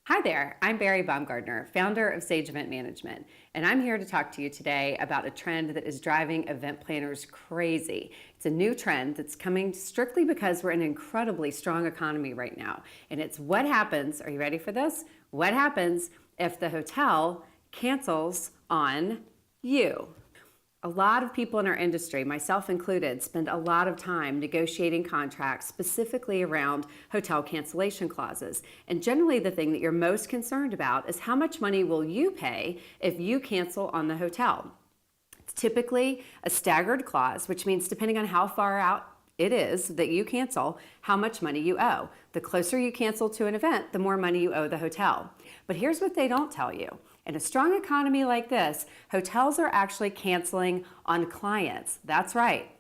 Hi there, I'm Barry Baumgardner, founder of Sage Event Management, and I'm here to talk to you today about a trend that is driving event planners crazy. It's a new trend that's coming strictly because we're in an incredibly strong economy right now, and it's what happens, are you ready for this? What happens if the hotel cancels on you? A lot of people in our industry, myself included, spend a lot of time negotiating contracts specifically around hotel cancellation clauses. And generally the thing that you're most concerned about is how much money will you pay if you cancel on the hotel. It's typically a staggered clause, which means depending on how far out it is that you cancel, how much money you owe. The closer you cancel to an event, the more money you owe the hotel. But here's what they don't tell you. In a strong economy like this, hotels are actually canceling on clients. That's right.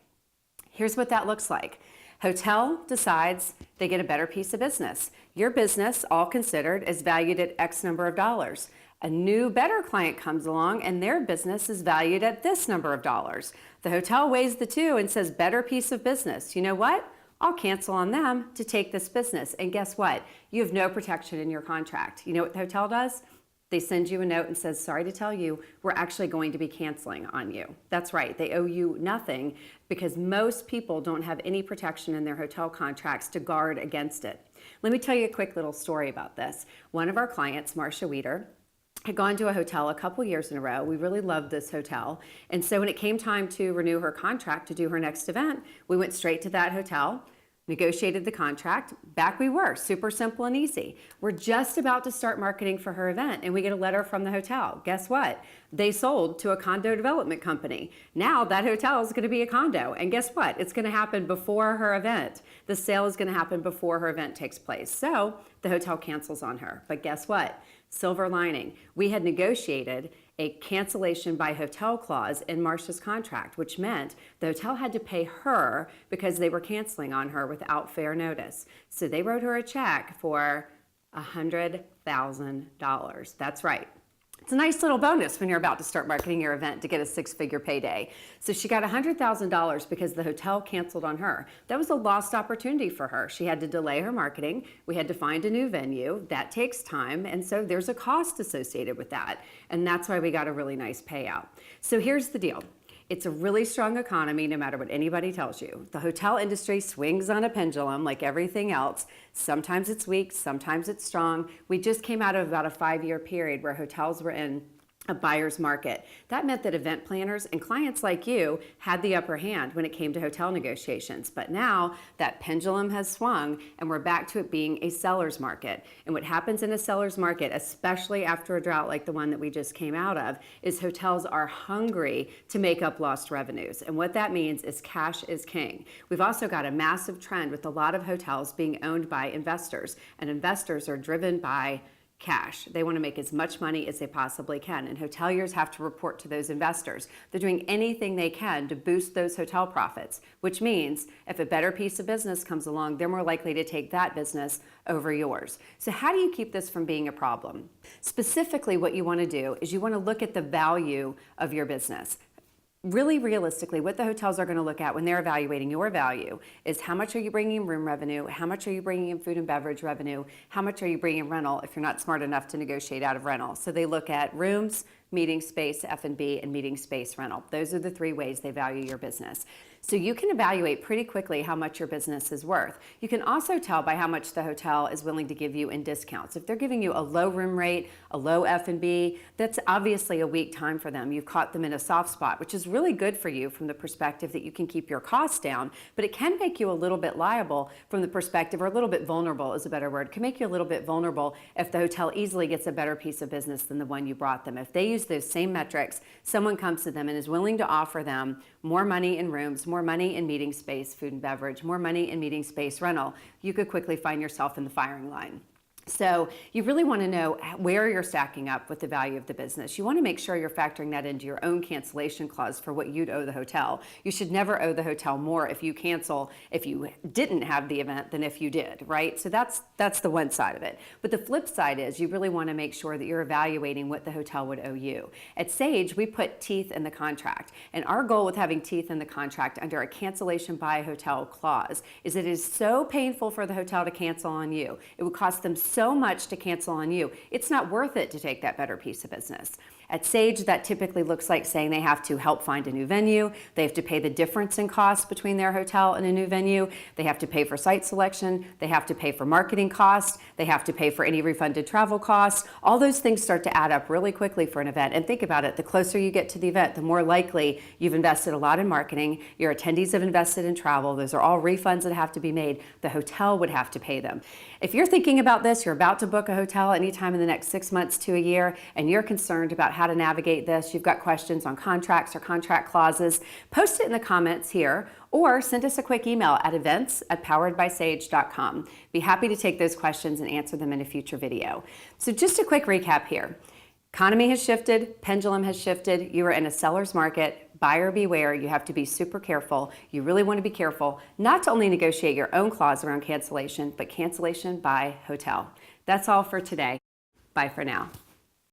Here's what that looks like. Hotel decides they get a better piece of business. Your business, all considered, is valued at X number of dollars. A new, better client comes along and their business is valued at this number of dollars. The hotel weighs the two and says, better piece of business. You know what? I'll cancel on them to take this business. And guess what? You have no protection in your contract. You know what the hotel does? They send you a note and says, sorry to tell you, we're actually going to be canceling on you. That's right, they owe you nothing because most people don't have any protection in their hotel contracts to guard against it. Let me tell you a quick little story about this. One of our clients, Marcia Weeder, had gone to a hotel a couple years in a row. We really loved this hotel. And so when it came time to renew her contract to do her next event, we went straight to that hotel, negotiated the contract, back we were, super simple and easy. We're just about to start marketing for her event and we get a letter from the hotel. Guess what? They sold to a condo development company. Now that hotel is gonna be a condo, and guess what? It's gonna happen before her event. The sale is gonna happen before her event takes place. So the hotel cancels on her, but guess what? Silver lining, we had negotiated a cancellation by hotel clause in Marcia's contract, which meant the hotel had to pay her because they were canceling on her without fair notice. So they wrote her a check for $100,000. That's right. It's a nice little bonus when you're about to start marketing your event to get a six-figure payday. So she got $100,000 because the hotel canceled on her. That was a lost opportunity for her. She had to delay her marketing. We had to find a new venue. That takes time, and so there's a cost associated with that. And that's why we got a really nice payout. So here's the deal. It's a really strong economy no matter what anybody tells you. The hotel industry swings on a pendulum like everything else. Sometimes it's weak, sometimes it's strong. We just came out of about a 5-year period where hotels were in a buyer's market. That meant that event planners and clients like you had the upper hand when it came to hotel negotiations. But now that pendulum has swung and we're back to it being a seller's market. And what happens in a seller's market, especially after a drought like the one that we just came out of, is hotels are hungry to make up lost revenues. And what that means is cash is king. We've also got a massive trend with a lot of hotels being owned by investors, and investors are driven by cash. They want to make as much money as they possibly can, and hoteliers have to report to those investors. They're doing anything they can to boost those hotel profits, which means if a better piece of business comes along, they're more likely to take that business over yours. So how do you keep this from being a problem? Specifically, what you want to do is you want to look at the value of your business. Really realistically, what the hotels are going to look at when they're evaluating your value is how much are you bringing in room revenue, how much are you bringing in food and beverage revenue, how much are you bringing in rental if you're not smart enough to negotiate out of rental. So they look at rooms, meeting space, F&B, and meeting space rental. Those are the 3 ways they value your business. So you can evaluate pretty quickly how much your business is worth. You can also tell by how much the hotel is willing to give you in discounts. If they're giving you a low room rate, a low F&B, that's obviously a weak time for them. You've caught them in a soft spot, which is really good for you from the perspective that you can keep your costs down, but it can make you a little bit liable from the perspective, or a little bit vulnerable is a better word, can make you a little bit vulnerable if the hotel easily gets a better piece of business than the one you brought them. If they use those same metrics, someone comes to them and is willing to offer them more money in rooms, more money in meeting space, food and beverage, more money in meeting space rental, you could quickly find yourself in the firing line. So you really want to know where you're stacking up with the value of the business. You want to make sure you're factoring that into your own cancellation clause for what you'd owe the hotel. You should never owe the hotel more if you cancel if you didn't have the event than if you did, right? So that's the one side of it. But the flip side is you really want to make sure that you're evaluating what the hotel would owe you. At Sage, we put teeth in the contract. And our goal with having teeth in the contract under a cancellation by hotel clause is it is so painful for the hotel to cancel on you. It would cost them so much to cancel on you. It's not worth it to take that better piece of business. At Sage, that typically looks like saying they have to help find a new venue, they have to pay the difference in cost between their hotel and a new venue, they have to pay for site selection, they have to pay for marketing costs, they have to pay for any refunded travel costs. All those things start to add up really quickly for an event. And think about it, the closer you get to the event, the more likely you've invested a lot in marketing, your attendees have invested in travel, those are all refunds that have to be made, the hotel would have to pay them. If you're thinking about this, you're about to book a hotel anytime in the next 6 months to a year, and you're concerned about how to navigate this, you've got questions on contracts or contract clauses, post it in the comments here, or send us a quick email at events@poweredbysage.com. Be happy to take those questions and answer them in a future video. So just a quick recap here. Economy has shifted, pendulum has shifted, you are in a seller's market. Buyer beware, you have to be super careful. You really want to be careful not to only negotiate your own clause around cancellation, but cancellation by hotel. That's all for today. Bye for now.